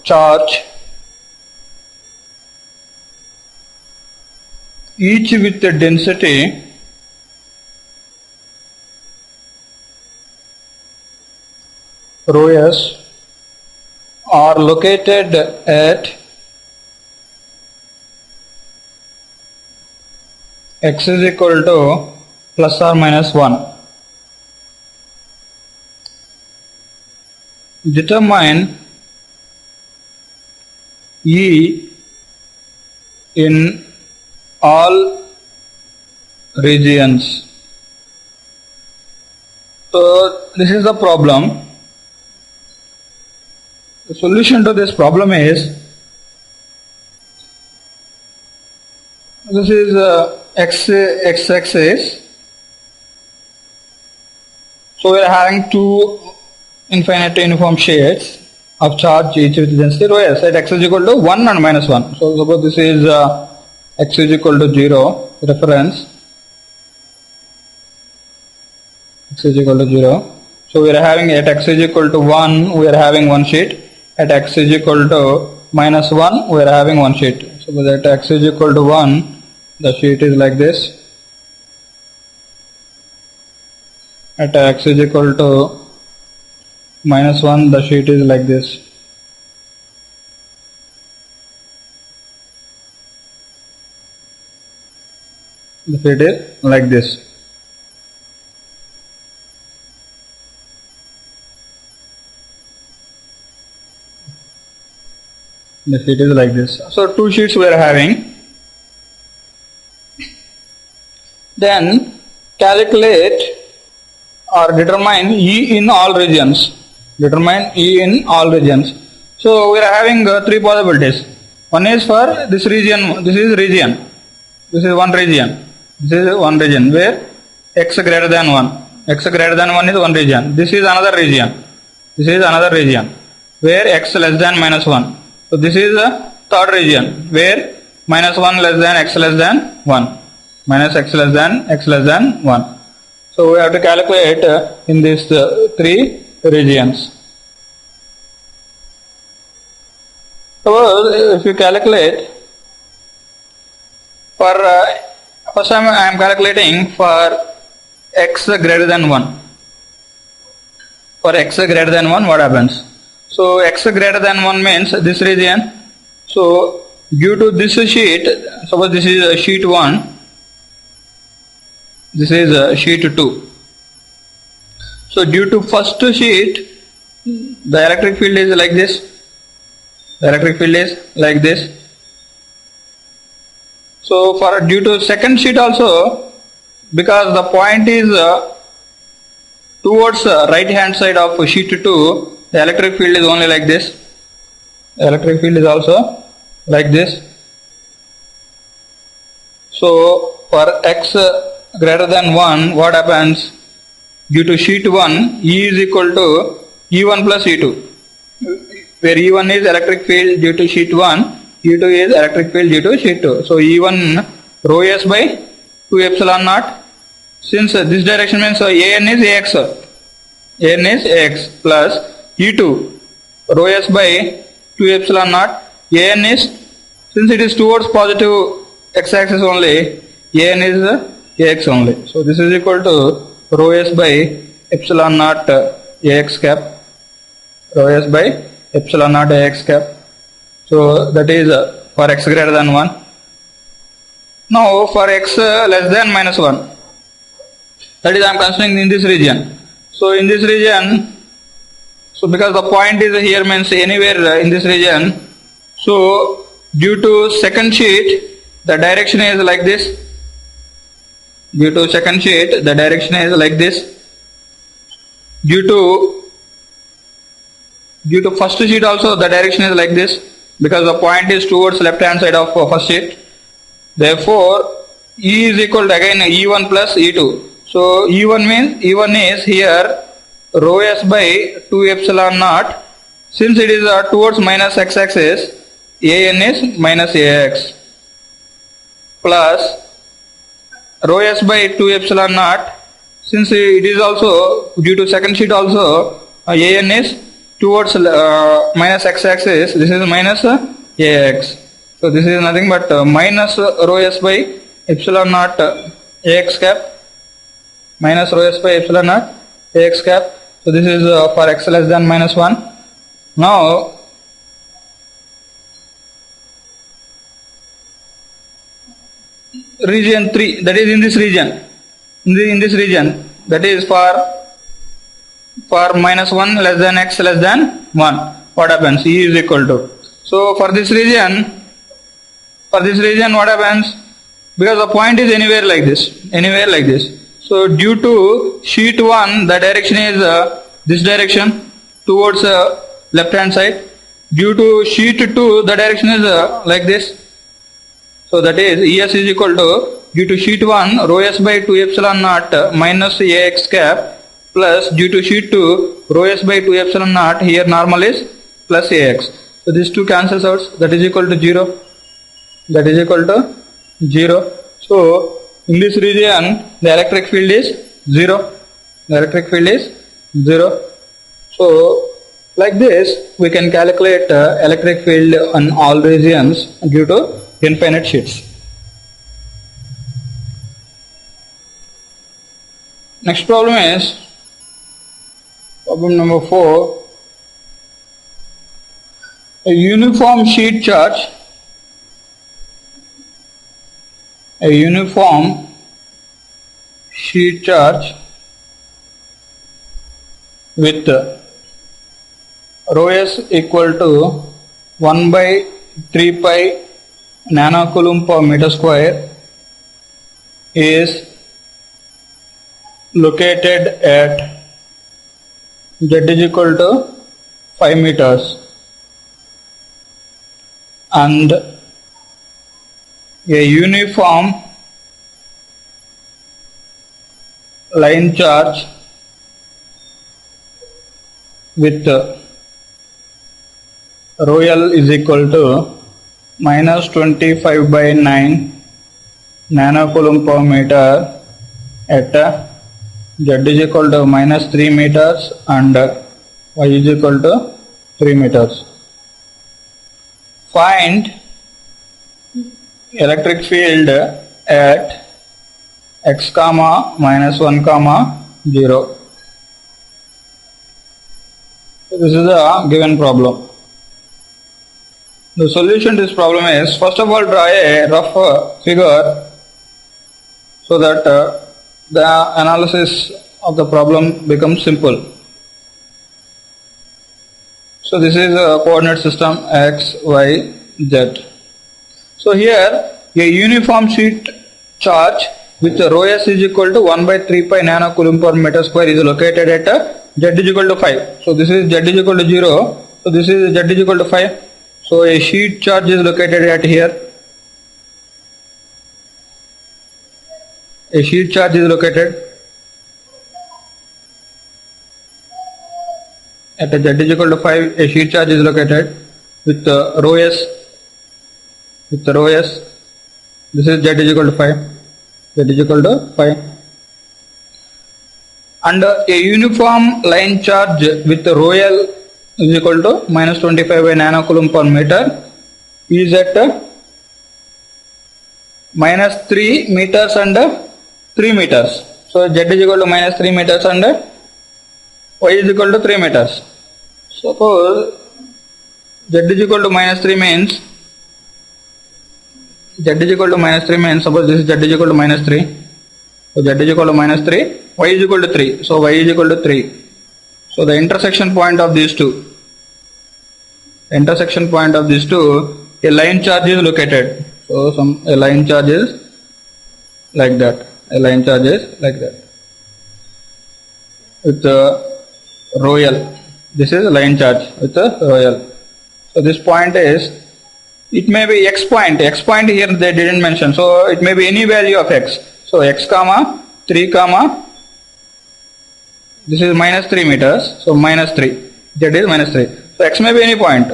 charge, each with a density rho s, are located at x is equal to plus or minus 1. Determine E in all regions. So this is the problem. The solution to this problem is, this is x-axis. So we are having two infinite uniform shades of charge each with density rho s at x is equal to 1 and minus 1. So suppose this is x is equal to 0, reference x is equal to 0. So we are having at x is equal to 1, we are having one sheet. At x is equal to minus 1, we are having one sheet. Suppose at x is equal to 1, the sheet is like this. At x is equal to minus 1, the sheet is like this. The sheet is like this. The sheet is like this. So two sheets we are having. Then calculate or determine E in all regions. Determine E in all regions. So we are having three possibilities. One is for this region. This is region. This is one region. This is one region where x greater than 1. X greater than 1 is one region. This is another region. This is another region where x less than minus 1. So this is a third region where minus 1 less than x less than 1. Minus x less than 1. So we have to calculate in these three regions. Suppose if you calculate for first time I am calculating for x greater than 1. For x greater than 1, what happens? So x greater than 1 means this region. So due to this sheet, suppose this is sheet 1. This is sheet 2. So due to first sheet, the electric field is like this. The electric field is like this. So for due to second sheet also, because the point is towards right hand side of sheet 2, the electric field is only like this. The electric field is also like this. So for x greater than 1, what happens? Due to sheet 1, E is equal to E1 plus E2, where E1 is electric field due to sheet 1, E2 is electric field due to sheet 2. So E1 rho s by 2 epsilon naught. Since this direction means AN is AX, AN is AX plus E2 rho s by 2 epsilon naught. AN is, since it is towards positive x-axis only, AN is AX only. So this is equal to rho s by epsilon naught AX cap. Rho s by epsilon naught AX cap. So that is for x greater than 1. Now for x less than minus 1, that is I am considering in this region. So in this region, so because the point is here means anywhere in this region, so due to second sheet, the direction is like this. Due to second sheet, the direction is like this. Due to first sheet also, the direction is like this, because the point is towards left hand side of first sheet. Therefore E is equal to again E1 plus E2. So E1 means, E1 is here rho s by 2 epsilon naught. Since it is towards minus x axis, AN is minus AX plus rho s by 2 epsilon naught. Since it is also due to second sheet also, AN is towards minus x-axis, this is minus ax. So this is nothing but minus rho s by epsilon naught ax cap, minus rho s by epsilon naught ax cap. So this is for x less than minus 1. Now region 3, that is in this region, in this region, that is for minus 1 less than x less than 1, what happens? E is equal to. So for this region what happens? Because the point is anywhere like this. So due to sheet 1, the direction is this direction towards left hand side. Due to sheet 2, the direction is like this. So that is Es is equal to, due to sheet 1, rho s by 2 epsilon naught minus ax cap, plus due to sheet 2, rho s by 2 epsilon naught, here normal is plus ax. So these two cancels out, that is equal to 0. So in this region the electric field is 0. So like this we can calculate electric field on all regions due to infinite sheets. Next problem is problem number 4. A uniform sheet charge with rho s equal to 1 by 3 pi nanocoulomb per meter square is located at z is equal to 5 meters, and a uniform line charge with rho L is equal to minus 25 by 9 nanocoulomb per meter at z is equal to minus 3 meters and y is equal to 3 meters. Find electric field at x comma minus 1 comma 0. So this is a given problem. The solution to this problem is, first of all, draw a rough figure so that the analysis of the problem becomes simple. So this is a coordinate system x, y, z. So here a uniform sheet charge with rho s is equal to 1 by 3 pi nanocoulomb per meter square is located at z is equal to 5. So this is z is equal to 0. So this is z is equal to 5. So a sheet charge is located at here. A sheet charge is located at z is equal to 5. A sheet charge is located with rho s. This is z is equal to 5. And a uniform line charge with rho L is equal to minus 25 by nanocoulomb per meter is at minus 3 meters and 3 meters. So z is equal to minus 3 meters and y is equal to 3 meters. Suppose z is equal to minus 3 means, suppose this is z is equal to minus 3. So z is equal to minus 3, y is equal to 3. So y is equal to 3. So the intersection point of these two, a line charge is located. So a line charge is like that. With rho L. This is a line charge with rho L. So this point is, it may be x point here they didn't mention. So it may be any value of x. So x comma 3 comma, this is minus 3 meters, so minus 3, z is minus 3. So x may be any point,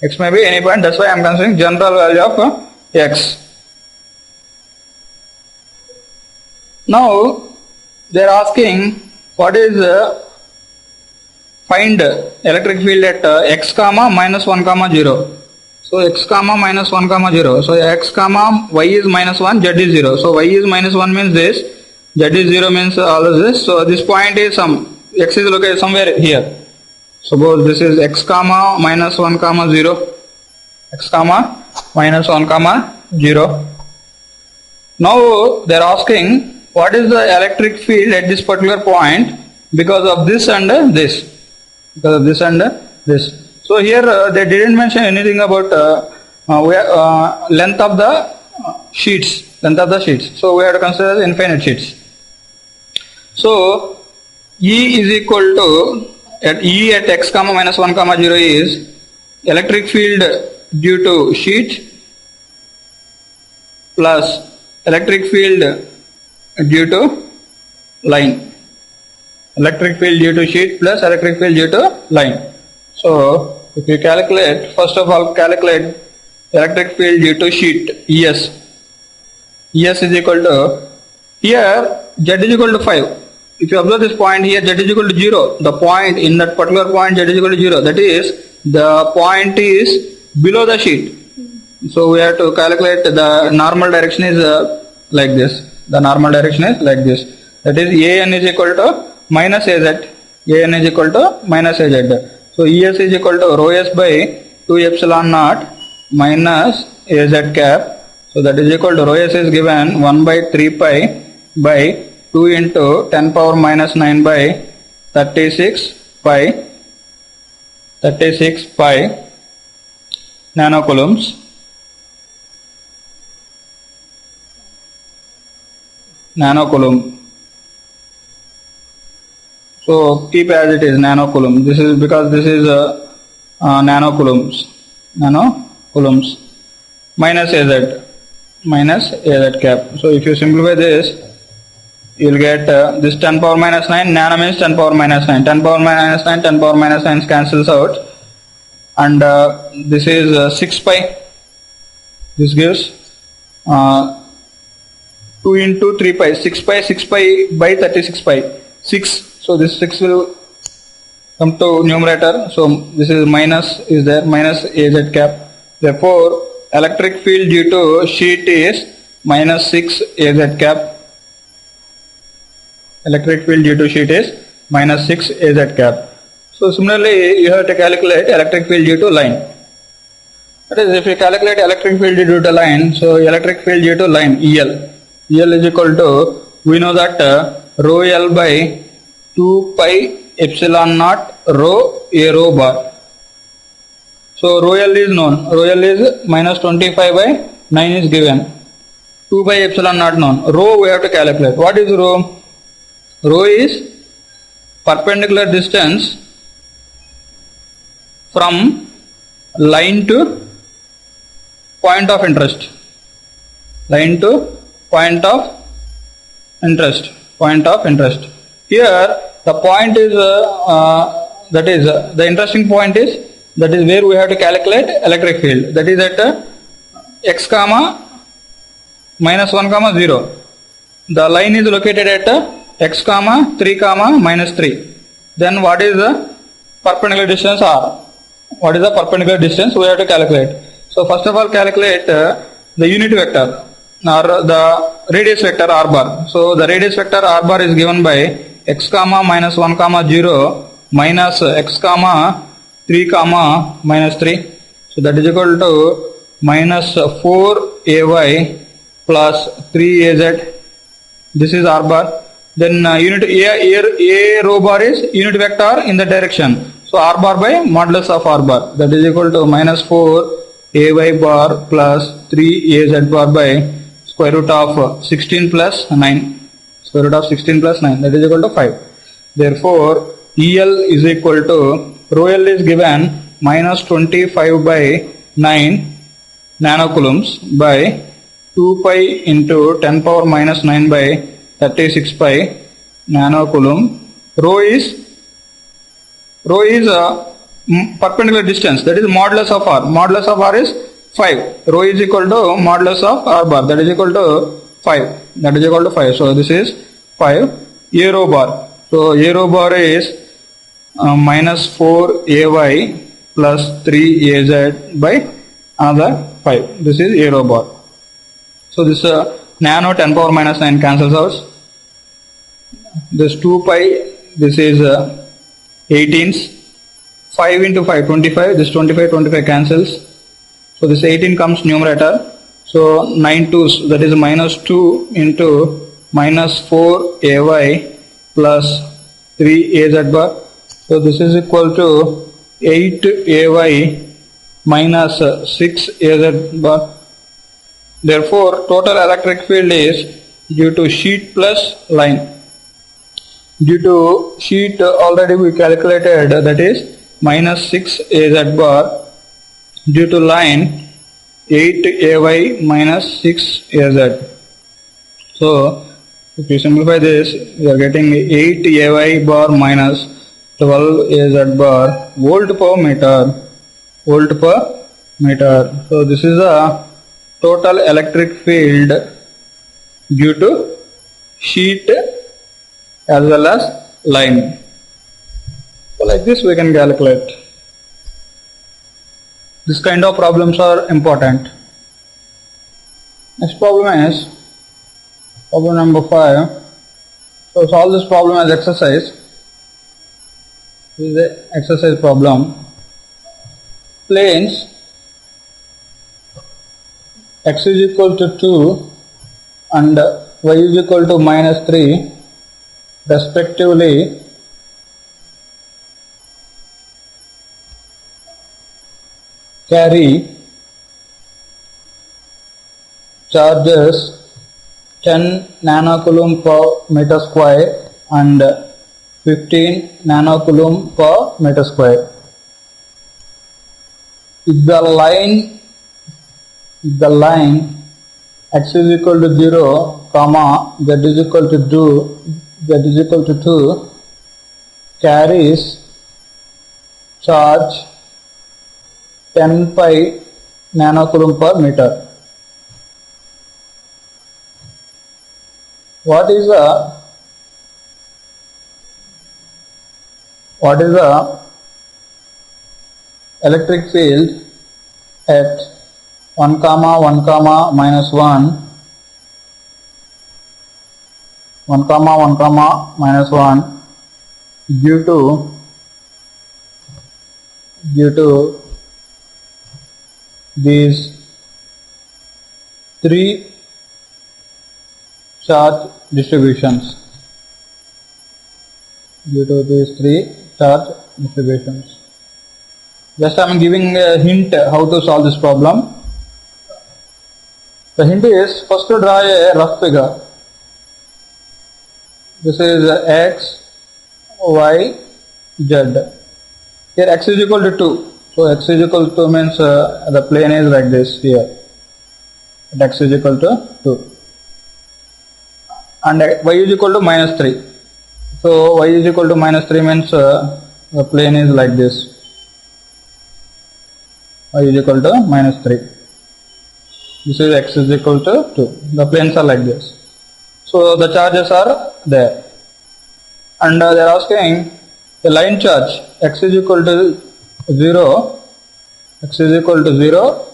that's why I am considering general value of x. Now they are asking what is find electric field at x comma minus 1 comma 0. So x comma minus 1 comma 0. So x comma y is minus 1, z is 0. So y is minus 1 means this, z is 0 means all of this. So this point is x is located somewhere here. Suppose this is x comma minus 1 comma 0. X comma minus 1 comma 0. Now they are asking what is the electric field at this particular point because of this and this. Because of this and this. So here they didn't mention anything about length of the sheets. Length of the sheets. So we have to consider infinite sheets. So E is equal to E at x comma minus 1 comma 0 is electric field due to sheet plus electric field due to line. Electric field due to sheet plus electric field due to line. So if you calculate, first of all calculate electric field due to sheet ES. ES is equal to, here Z is equal to 5. If you observe this point here, Z is equal to 0. The point in that particular point Z is equal to 0. That is, the point is below the sheet. So we have to calculate the normal direction is like this. The normal direction is like this. That is, AN is equal to minus AZ. AN is equal to minus AZ. So ES is equal to rho S by 2 epsilon naught minus AZ cap. So that is equal to rho S is given 1 by 3 pi by 2 into 10 power minus 9 by 36 pi nanocoulombs. Nanocoulomb. So keep as it is, nanocoulomb. This is because this is nanocoulombs. Nanocoulombs minus AZ cap. So if you simplify this, you will get this 10 power minus 9. Nano means 10 power minus 9. 10 power minus 9, 10 power minus 9 cancels out. And this is 6 pi. This gives 2 into 3 pi. 6 pi by 36 pi. 6. So this 6 will come to numerator. So this is minus is there, minus AZ cap. Therefore, electric field due to sheet is minus 6 AZ cap. Electric field due to sheet is minus 6 AZ cap. So similarly, you have to calculate electric field due to line. That is, if you calculate electric field due to line, so electric field due to line EL. EL is equal to, we know that rho L by 2 pi epsilon naught rho A rho bar. So rho L is known. Rho L is minus 25 by 9 is given. 2 by epsilon naught known. Rho we have to calculate. What is rho? Rho is perpendicular distance from line to point of interest. Line to point of interest. Point of interest. Here the point is that is the interesting point is that is where we have to calculate electric field. That is at x comma minus 1 comma 0. The line is located at x comma 3 comma minus 3. Then what is the perpendicular distance r? What is the perpendicular distance we have to calculate? So first of all calculate the unit vector or the radius vector r bar. So the radius vector r bar is given by x comma minus 1 comma 0 minus x comma 3 comma minus 3. So that is equal to minus 4 ay plus 3 az. This is r bar. Then unit a rho bar is unit vector in the direction. So r bar by modulus of r bar. That is equal to minus 4 ay bar plus 3 az bar by square root of 16 plus 9. Square root of 16 plus 9. That is equal to 5. Therefore, EL is equal to rho L is given minus 25 by 9 nanocoulombs by 2 pi into 10 power minus 9 by 36 pi nanocoulomb. Rho is perpendicular distance, that is modulus of r. Modulus of r is 5. Rho is equal to modulus of r bar, that is equal to 5. That is equal to 5. So this is 5 a rho bar. So a rho bar is minus 4ay plus 3az by another 5. This is a row bar. So this nano 10 power minus 9 cancels out. This 2 pi, this is 18s. 5 into 5, 25. This 25 cancels. So this 18 comes numerator. So 9 2s, that is minus 2 into minus 4ay plus 3az bar. So this is equal to 8ay minus 6az bar. Therefore, total electric field is due to sheet plus line. Due to sheet already we calculated, that is minus 6az bar. Due to line 8ay minus 6az. So if you simplify this, we are getting 8ay bar minus 12az bar volt per meter. Volt per meter. So this is the total electric field due to sheet as well as line. So like this we can calculate. This kind of problems are important. Next problem is problem number 5. So solve this problem as exercise. This is the exercise problem. Planes x is equal to 2 and y is equal to minus 3 respectively carry charges 10 nanocoulomb per meter square and 15 nanocoulomb per meter square. If the line x is equal to 0, comma z is equal to 2 carries charge 10 pi nanocoulomb per meter. What is the electric field at 1 comma 1 comma minus 1, 1 comma 1 comma minus 1 due to these 3 charge distributions. Due to these 3 charge distributions. Just I am giving a hint how to solve this problem. The hint is first to draw a rough figure. This is x, y, z. Here x is equal to 2. So x is equal to means the plane is like this here. X is equal to 2. And y is equal to minus 3. So y is equal to minus 3 means the plane is like this. Y is equal to minus 3. This is x is equal to 2. The planes are like this. So the charges are there. And they are asking the line charge x is equal to 0, x is equal to 0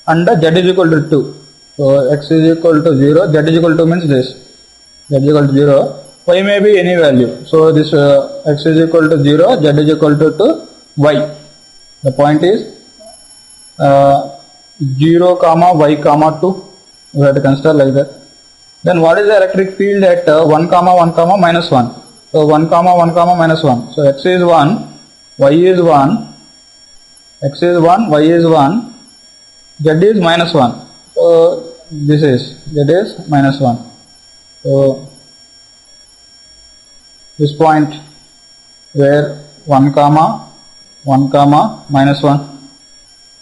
and z is equal to 2. So x is equal to 0, z is equal to means this. Z is equal to 0. Y may be any value. So this x is equal to 0, z is equal to y. The point is 0 comma y comma 2. We have to consider like that. Then what is the electric field at 1 comma 1 comma minus 1? So 1 comma 1 comma minus 1. So x is 1, y is 1, x is 1, y is 1, z is minus 1. So this is z is minus 1. So this point where 1 comma minus 1.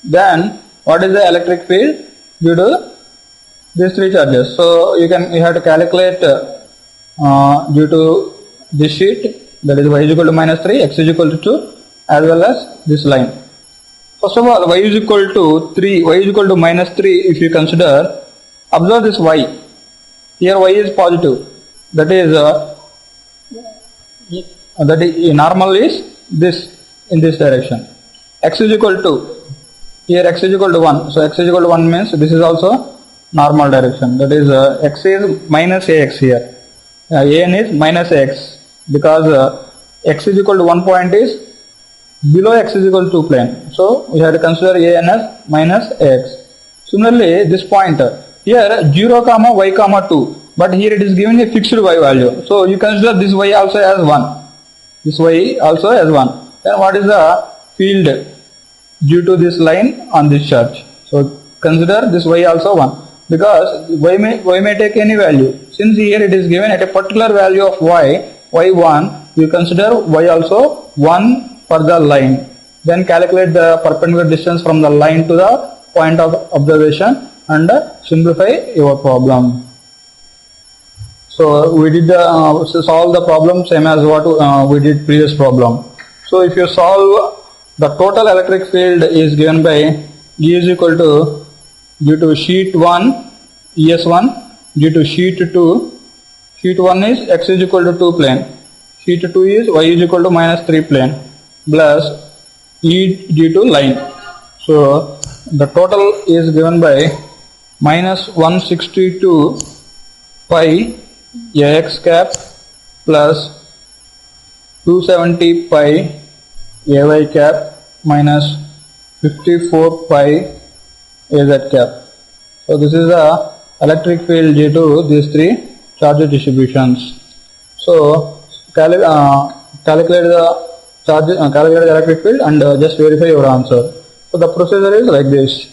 Then what is the electric field due to these 3 charges? So you have to calculate due to this sheet, that is y is equal to minus 3, x is equal to 2 as well as this line. First of all, y is equal to 3, y is equal to minus 3 if you consider, observe this y. Here y is positive, that is normal is this in this direction. X is equal to, here x is equal to 1. So x is equal to 1 means this is also normal direction. That is x is minus ax here. An is minus x because x is equal to 1 point is below x is equal to 2 plane. So we have to consider an as minus x. Similarly, this point here 0 comma y comma 2, but here it is given a fixed y value. So you consider this y also as 1. This y also as 1. Then what is the field due to this line on this charge? So consider this y also 1, because y may take any value. Since here it is given at a particular value of y1, you consider y also 1 for the line. Then calculate the perpendicular distance from the line to the point of observation and simplify your problem. So we did solve the problem same as what we did previous problem. So if you solve, the total electric field is given by E is equal to, due to sheet 1 ES1, due to sheet 2, sheet 1 is x is equal to 2 plane, sheet 2 is y is equal to minus 3 plane, plus E due to line. So the total is given by minus 162 pi ax cap plus 270 pi ay cap minus 54 pi az cap. So this is the electric field due to these three charge distributions. So calculate the electric field and just verify your answer. So the procedure is like this.